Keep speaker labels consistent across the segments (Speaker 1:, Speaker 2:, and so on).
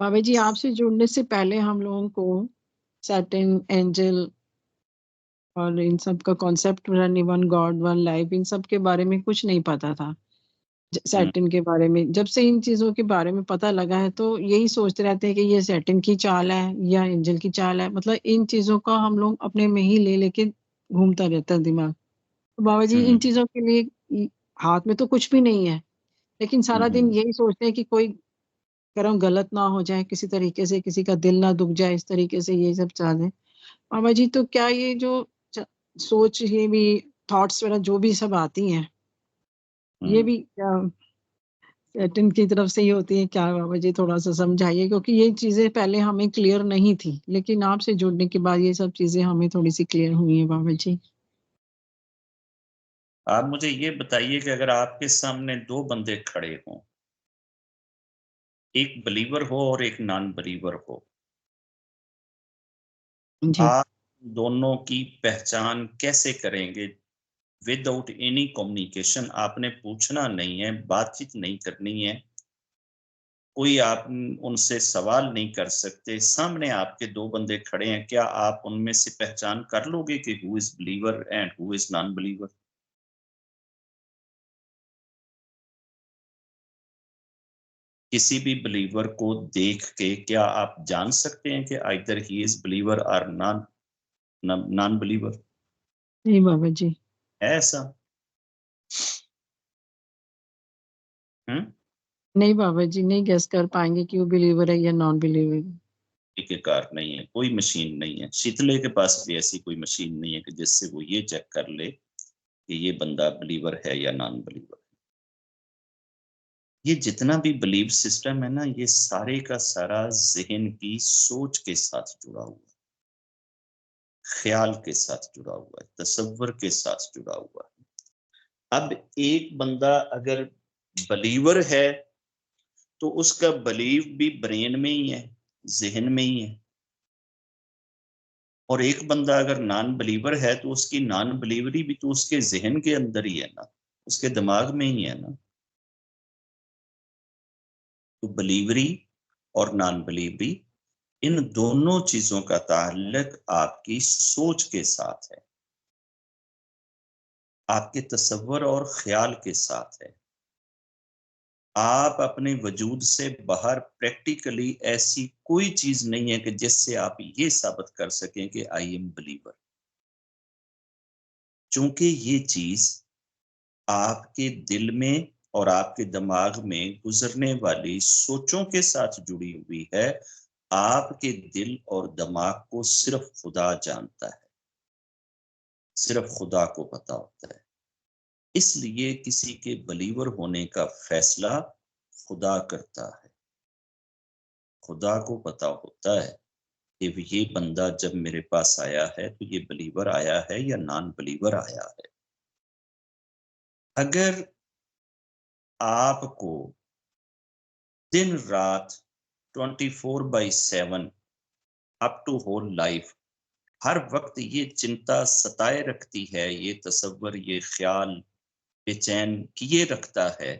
Speaker 1: बाबा जी, आपसे जुड़ने से पहले हम लोगों को सैटर्न, एंजल और इन सब का concept run one God, one life in सब के बारे में कुछ नहीं पता था।
Speaker 2: हम्म,
Speaker 1: सैटर्न के बारे में जब से इन चीज़ों के बारे में पता लगा है तो यही सोचते रहते हैं कि ये सैटर्न की चाल है या एंजल की चाल है। मतलब इन चीज़ों का हम लोग अपने में ही ले लेके घूमता रहता है दिमाग। तो बाबा जी इन
Speaker 2: हम्म,
Speaker 1: चीज़ों के लिए हाथ में तो कुछ भी नहीं है, लेकिन सारा दिन
Speaker 2: हम्म,
Speaker 1: यही सोचते हैं कि कोई कर्म गलत ना हो जाए, किसी तरीके से किसी का दिल ना दुख जाए, इस तरीके से ये सब चालें। मामा जी तो क्या ये जो च सोच ये भी थॉट्स वगैरह जो भी सब आती हैं, ये
Speaker 2: हम्म।
Speaker 1: भी क्या सैटर्न की तरफ से ही होती है क्या बाबा जी थोड़ा-सा समझाइए? क्योंकि ये चीज़ें पहले हमें क्लियर नहीं थी, लेकिन आपसे जुड़ने के बाद ये सब चीज़ें हमें थोड़ी-सी क्लियर हुई हैं बाबा जी।
Speaker 2: आप मुझे ये बताइए कि अगर आपके सामने दो बंदे खड़े हों, एक बिलीवर हो और एक नॉन बिलीवर हो,
Speaker 1: जी।
Speaker 2: आप दोनों की पहचान कैसे करेंगे? विदाउट एनी कम्युनिकेशन, आपने पूछना नहीं है, बातचीत नहीं करनी है, कोई आप उनसे सवाल नहीं कर सकते। सामने आपके दो बंदे खड़े हैं, क्या आप उनमें से पहचान कर लोगे कि who is believer and who is non believer? किसी भी बिलीवर को देख के क्या आप जान सकते हैं कि आइदर ही इज बिलीवर और नॉन नॉन बिलीवर?
Speaker 1: नहीं बाबा जी।
Speaker 2: है ऐसा? हम्म।
Speaker 1: नहीं बाबा जी, नहीं गेस कर पाएँगे कि वो बिलीवर है या नॉन बिलीवर।
Speaker 2: के कार नहीं है, कोई मशीन नहीं है, शीतले के पास भी ऐसी कोई मशीन नहीं है कि जिससे वो ये चेक कर ले कि ये बंदा बिलीवर है या नॉन बिलीवर। ये जितना भी बिलीव सिस्टम है ना, ये सारे का सारा ज़हन की सोच के साथ जुड़ा हुआ है, ख़्याल के साथ जुड़ा हुआ है, तसव्वुर के साथ जुड़ा हुआ है। अब एक बंदा अगर बिलीवर है, तो उसका बिलीव भी ब्रेन में ही है, ज़हन में ही है। और एक बंदा अगर नॉन बिलीवर है, तो उसकी नॉन बिलीवरी भी तो उसके ज़हन के अंदर ही है ना, उसके दिमाग में ही है ना। तो बिलीवरी और नॉन बिलीवरी, इन दोनों चीजों का ताल्लुक आपकी सोच के साथ है, आपके तसव्वुर और ख्याल के साथ है। आप अपने वजूद से बाहर प्रैक्टिकली ऐसी कोई चीज नहीं है कि जिससे आप ये साबित कर सकें कि आई एम बिलीवर। चूंकि ये चीज आपके दिल में और आपके दिमाग में गुजरने वाली सोचों के साथ जुड़ी हुई है, आपके दिल और दिमाग को सिर्फ खुदा जानता है, सिर्फ खुदा को पता होता है। इसलिए किसी के बिलीवर होने का फैसला खुदा करता है। खुदा को पता होता है कि ये बंदा जब मेरे पास आया है तो ये बिलीवर आया है या नॉन बिलीवर आया है। अगर आपको दिन रात 24/7 अप टू होल लाइफ हर वक्त ये चिंता सताए रखती है, ये तसव्वुर, ये ख्याल बेचैन किए रखता है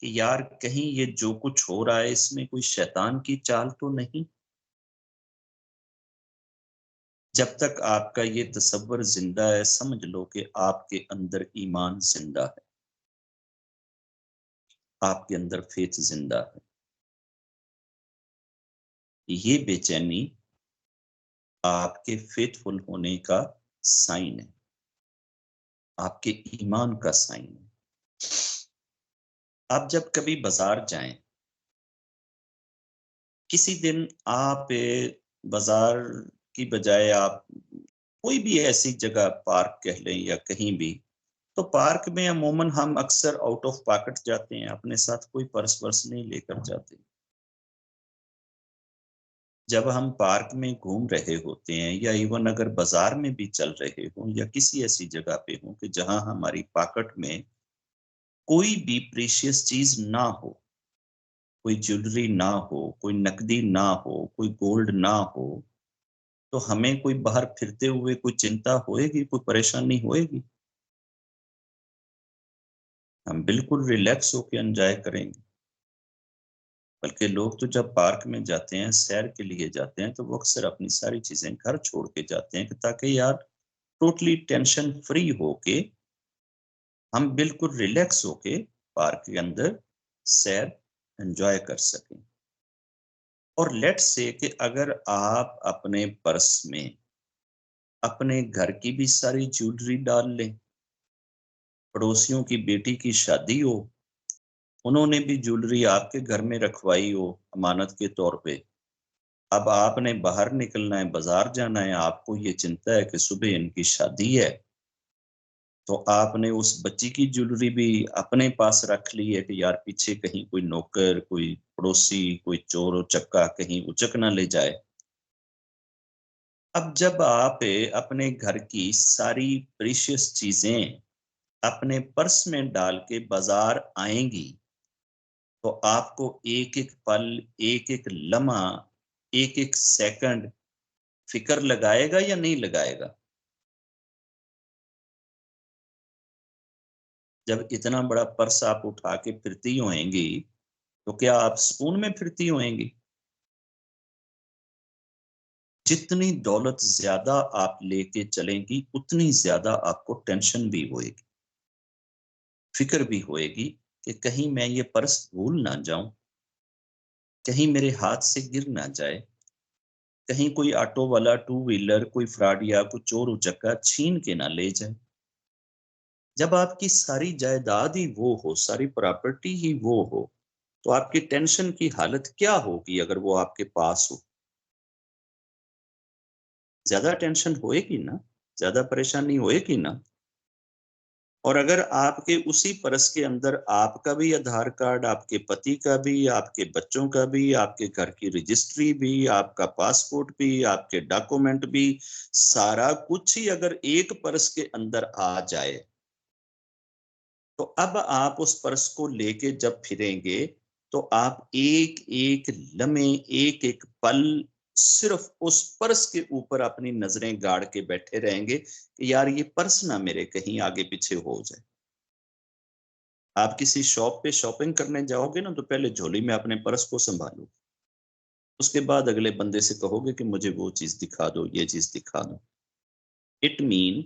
Speaker 2: कि यार कहीं ये जो कुछ हो रहा है इसमें कोई शैतान की चाल तो नहीं। जब तक आपका ये तसव्वुर जिंदा है, समझ लो कि आपके अंदर ईमान जिंदा है, आपके अंदर फेथ जिंदा है। ये बेचैनी आपके फेथफुल होने का साइन है, आपके ईमान का साइन है। आप जब कभी बाजार जाएं, किसी दिन आप बाजार की बजाय आप कोई भी ऐसी जगह, पार्क कह लें या कहीं भी, तो पार्क में अमूमन हम अक्सर आउट ऑफ पॉकेट जाते हैं, अपने साथ कोई पर्स वर्स नहीं लेकर जाते। जब हम पार्क में घूम रहे होते हैं या इवन अगर बाजार में भी चल रहे हों या किसी ऐसी जगह पे हों कि जहां हमारी पॉकेट में कोई भी प्रीशियस चीज ना हो, कोई ज्वेलरी ना हो, कोई नकदी ना हो, कोई गोल्ड ना हो, तो हमें कोई बाहर फिरते हुए कोई चिंता होएगी, कोई परेशानी होएगी? हम बिल्कुल रिलैक्स होकर एंजॉय करेंगे। बल्कि लोग तो जब पार्क में जाते हैं, सैर के लिए जाते हैं, तो वो अक्सर अपनी सारी चीजें घर छोड़ के जाते हैं कि ताकि यार टोटली टेंशन फ्री होके हम बिल्कुल रिलैक्स होके पार्क के अंदर सैर एंजॉय कर सकें। और लेट्स से कि अगर आप अपने पर्स में अपने घर की भी सारी ज्वेलरी डाल लें, पड़ोसियों की बेटी की शादी हो, उन्होंने भी ज्वेलरी आपके घर में रखवाई हो अमानत के तौर पे, अब आपने बाहर निकलना है, बाजार जाना है, आपको ये चिंता है कि सुबह इनकी शादी है, तो आपने उस बच्ची की ज्वेलरी भी अपने पास रख ली है कि यार पीछे कहीं कोई नौकर, कोई पड़ोसी, कोई चोर उचक्का कहीं उचक ना ले जाए। अब जब आप अपने घर की सारी प्रीशियस चीजें अपने पर्स में डाल के बाजार आएंगी, तो आपको एक-एक पल, एक-एक लम्हा, एक-एक सेकंड फ़िक्र लगाएगा या नहीं लगाएगा? जब इतना बड़ा पर्स आप उठा के फिरती होएँगी, तो क्या आप सुकून में फिरती होएँगी? जितनी दौलत ज़्यादा आप लेके चलेंगी, उतनी ज़्यादा आपको टेंशन भी होएगी, फ़िक्र भी होएगी कि कहीं मैं ये पर्स भूल ना जाऊँ, कहीं मेरे हाथ से गिर ना जाए, कहीं कोई ऑटो वाला, टू व्हीलर, कोई फ्रॉडिया, कोई चोर उचक्का छीन के ना ले जाए। जब आपकी सारी जायदाद ही वो हो, सारी प्रॉपर्टी ही वो हो, तो आपकी टेंशन की हालत क्या होगी अगर वो आपके पास हो? ज़्यादा टेंशन होएगी ना? ज़्यादा परेशानी होएगी ना? और अगर आपके उसी पर्स के अंदर आपका भी आधार कार्ड, आपके पति का भी, आपके बच्चों का भी, आपके घर की रजिस्ट्री भी, आपका पासपोर्ट भी, आपके डॉक्यूमेंट भी, सारा कुछ ही अगर एक पर्स के अंदर आ जाए, तो अब आप उस पर्स को लेके जब फिरेंगे, तो आप एक-एक लम्हे, एक-एक पल सिर्फ़ उस पर्स के ऊपर अपनी नज़रें गाड़ के बैठे रहेंगे कि यार ये पर्स ना मेरे कहीं आगे-पीछे हो जाए। आप किसी शॉप पे शॉपिंग करने जाओगे ना, तो पहले झोली में अपने पर्स को सँभालो। उसके बाद अगले बंदे से कहोगे कि मुझे वो चीज़ दिखा दो, ये चीज़ दिखा दो। इट मीन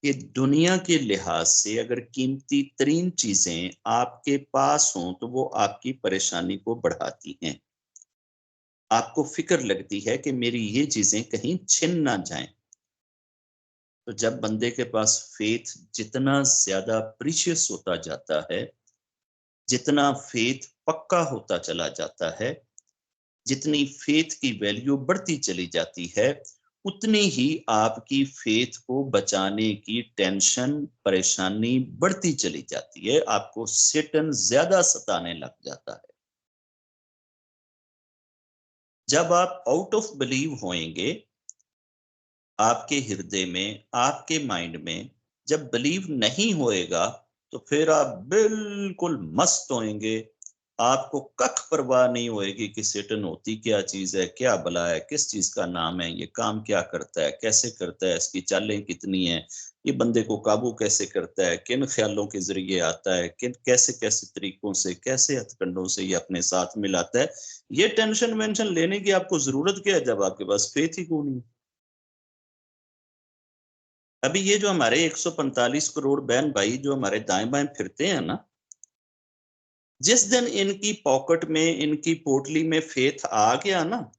Speaker 2: कि दुनिया के लिहाज से अगर कीमती तरीन चीजें आपके पास हों तो वो आपकी परेशानी को बढ़ाती हैं। आपको फिक्र लगती है कि मेरी ये चीजें कहीं छिन ना जाएं। तो जब बंदे के पास फेथ जितना ज्यादा प्रीशियस होता जाता है, जितना फेथ पक्का होता चला जाता है, जितनी फेथ की वैल्यू बढ़ती चली जाती है, उतनी ही आपकी फेथ को बचाने की टेंशन, परेशानी बढ़ती चली जाती है। आपको सैटन ज़्यादा सताने लग जाता है। जब आप आउट ऑफ बिलीव होएँगे, आपके हृदय में, आपके माइंड में जब बिलीव नहीं होएगा, तो फिर आप बिल्कुल मस्त होएँगे। आपको कख परवाह नहीं होएगी कि सेटन होती क्या चीज़ है, क्या बला है, किस चीज़ का नाम है, ये काम क्या करता है, कैसे करता है, इसकी चालें कितनी हैं, ये बंदे को काबू कैसे करता है, किन ख़्यालों के ज़रिए आता है, किन कैसे-कैसे तरीकों से, कैसे हथकंडों से ये अपने साथ मिलाता है। ये टेंशन-वेंशन लेने की आपको ज़रूरत क्या है जब आपके पास फ़ेथ ही कोई नहीं। अभी ये जो हमारे 145 करोड़ बहन भाई जो हमारे दाएं-बाएं फिरते हैं ना, जिस दिन इनकी पॉकेट में, इनकी पोटली में फेथ आ गया ना,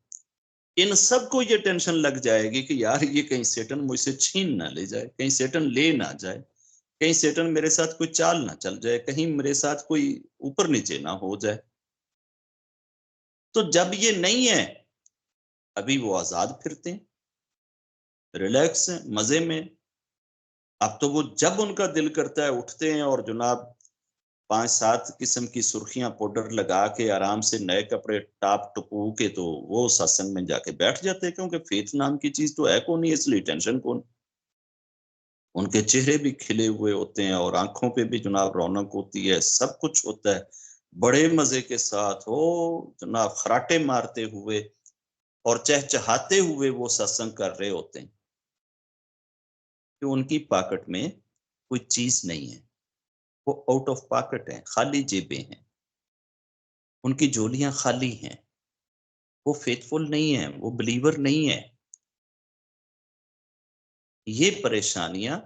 Speaker 2: इन सबको ये टेंशन लग जाएगी कि यार ये कहीं सेटन मुझसे छीन ना ले जाए, कहीं सेटन ले ना जाए, कहीं सेटन मेरे साथ कोई चाल ना चल जाए, कहीं मेरे साथ कोई ऊपर नीचे ना हो जाए। तो जब ये नहीं है, अभी वो आजाद फिरते हैं, रिलैक्स हैं, मजे में। अब तो वो जब उनका दिल करता है उठते हैं और जनाब 5-7 किस्म की सुर्खियाँ पाउडर लगा के आराम से नए कपड़े टाप-टपू के तो वो सत्संग में जाके बैठ जाते हैं, क्योंकि फ़ेथ नाम की चीज़ तो है कौन ही, इसलिए टेंशन कौन। उनके चेहरे भी खिले हुए होते हैं और आँखों पे भी जनाब रौनक होती है, सब कुछ होता है। बड़े मज़े के साथ हो जनाब खर्राटे मारते हुए और चहचहाते हुए वो सत्संग कर रहे होते हैं, कि उनकी पॉकेट में कोई चीज़ नहीं है। वो आउट ऑफ पॉकेट हैं, खाली जेबें हैं। उनकी झोलियां खाली हैं, वो फेथफुल नहीं है, वो बिलीवर नहीं है। ये परेशानियां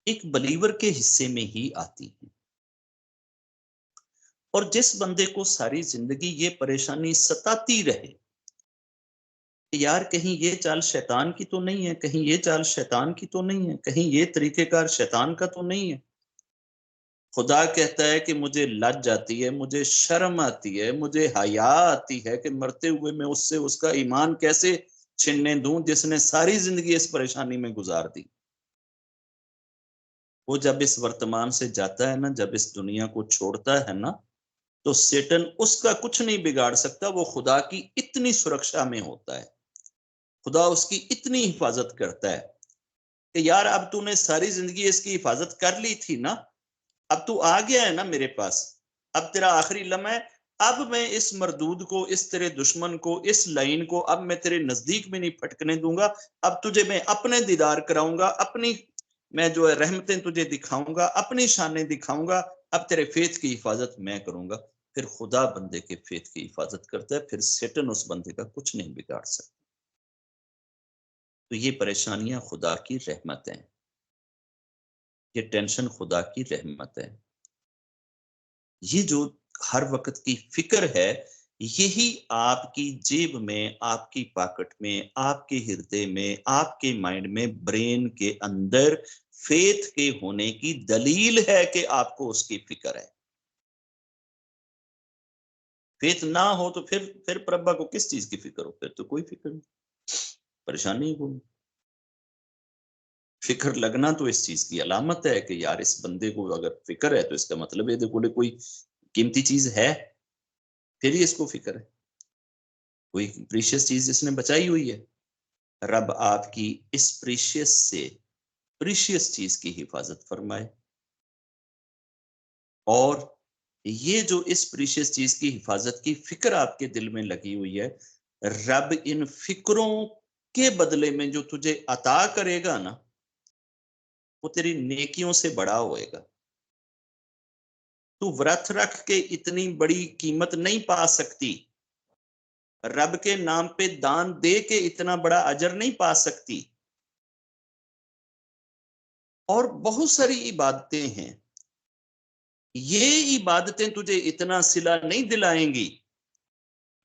Speaker 2: एक बिलीवर के हिस्से में ही आती हैं। और जिस बंदे को सारी जिंदगी ये परेशानी सताती रहे कि यार कहीं ये चाल शैतान की तो नहीं है, कहीं ये चाल शैतान की तो नहीं है, कहीं ये तरीकेकार शैतान का तो नहीं है। खुदा कहता है कि मुझे लज्ज आती है, मुझे शर्म आती है, मुझे हया आती है कि मरते हुए मैं उससे उसका ईमान कैसे छीनने दूं जिसने सारी जिंदगी इस परेशानी में गुजार दी। वो जब इस वर्तमान से जाता है ना, जब इस दुनिया को छोड़ता है ना, तो सेटन उसका कुछ नहीं बिगाड़ सकता। वो खुदा की इतनी सुरक्षा में होता है, खुदा उसकी इतनी हिफाजत करता है कि यार अब तूने सारी जिंदगी इसकी हिफाजत कर ली थी ना, अब तू आ गया है ना मेरे पास, अब तेरा आखिरी लम्हा है। अब मैं इस मरदूद को, इस तेरे दुश्मन को, इस लाइन को अब मैं तेरे नजदीक में नहीं फटकने दूंगा। अब तुझे मैं अपने दीदार कराऊंगा, अपनी मैं जो है रहमतें तुझे दिखाऊंगा, अपनी शानें दिखाऊंगा। अब तेरे फेथ की हिफाजत मैं करूंगा। फिर खुदा बंदे के फेथ की हिफाजत करता है, फिर सेटन उस बंदे का कुछ नहीं बिगाड़ सकता। तो ये परेशानियां खुदा की रहमत हैं, ये टेंशन खुदा की रहमत है। ये जो हर वक्त की फिक्र है, यही आपकी जेब में, आपकी पॉकेट में, आपके हृदय में, आपके माइंड में, ब्रेन के अंदर फेथ के होने की दलील है कि आपको उसकी फिक्र है। फेथ ना हो तो फिर प्रभा को किस चीज की फिक्र हो? फिर तो कोई फिक्र नहीं, परेशानी को। फिक्र लगना तो इस चीज की अलामत है कि यार इस बंदे को अगर फिक्र है तो इसका मतलब है देखो कोई कीमती चीज है, फिर ही इसको फिक्र है, कोई प्रीशियस चीज इसने बचाई हुई है। रब आपकी इस प्रीशियस से, प्रीशियस चीज की हिफाजत फरमाए। और ये जो इस प्रीशियस चीज की हिफाजत की फिक्र आपके दिल में लगी हुई है, रब इन फिक्रों के बदले में जो तुझे अता करेगा ना, वो तेरी नेकियों से बड़ा होएगा। तू व्रत रख के इतनी बड़ी कीमत नहीं पा सकती, रब के नाम पे दान दे के इतना बड़ा अजर नहीं पा सकती। और बहुत सारी इबादतें हैं, ये इबादतें तुझे इतना सिला नहीं दिलाएंगी।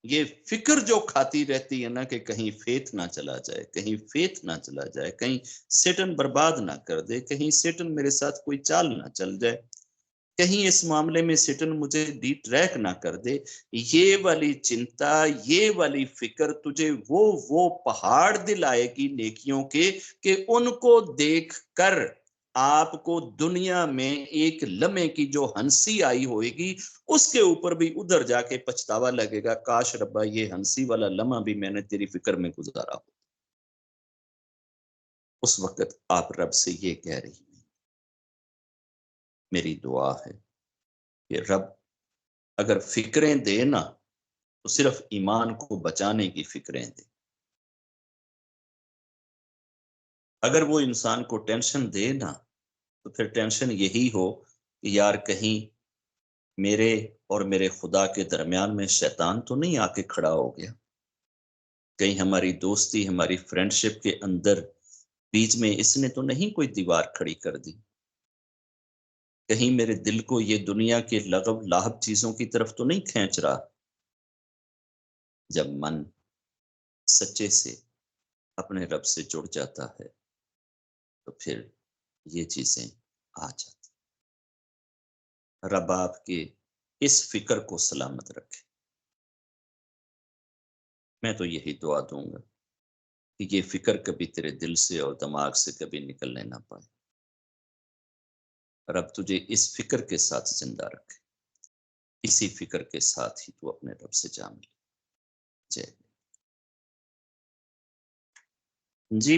Speaker 2: ये फिक्र जो खाती रहती है ना कि कहीं फेथ ना चला जाए, कहीं फेथ ना चला जाए, कहीं सेटन बर्बाद ना कर दे, कहीं सेटन मेरे साथ कोई चाल ना चल जाए, कहीं इस मामले में सेटन मुझे डिट्रैक ना कर दे। ये वाली चिंता, ये वाली फिक्र तुझे वो पहाड़ दिलाएगी नेकियों के कि उनको देख कर आपको दुनिया में एक लम्हे की जो हंसी आई होगी, उसके ऊपर भी उधर जाके पछतावा लगेगा, काश रब्बा ये हंसी वाला लम्हा भी मैंने तेरी फिक्र में गुजारा हो। उस वक्त आप रब से ये कह रही हैं, मेरी दुआ है कि रब अगर फिक्रें दे ना तो सिर्फ ईमान को बचाने की फिक्रें दे। अगर वो इंसान को टेंशन दे ना तो फिर टेंशन यही हो कि यार कहीं मेरे और मेरे खुदा के दरमियान में शैतान तो नहीं आके खड़ा हो गया, कहीं हमारी दोस्ती, हमारी फ्रेंडशिप के अंदर बीच में इसने तो नहीं कोई दीवार खड़ी कर दी, कहीं मेरे दिल को ये दुनिया के लगब लाहब चीजों की तरफ तो नहीं खींच रहा। जब मन सच्चे से अपने रब से जुड़ जाता है तो फिर ये चीजें आ जाती। रब आपके इस फिक्र को सलामत रखे। मैं तो यही दुआ दूंगा कि ये फिक्र कभी तेरे दिल से और दिमाग से कभी निकलने ना पाए। रब तुझे इस फिक्र के साथ जिंदा रखे, इसी फिक्र के साथ ही तू अपने रब से जा मिले। जय जी।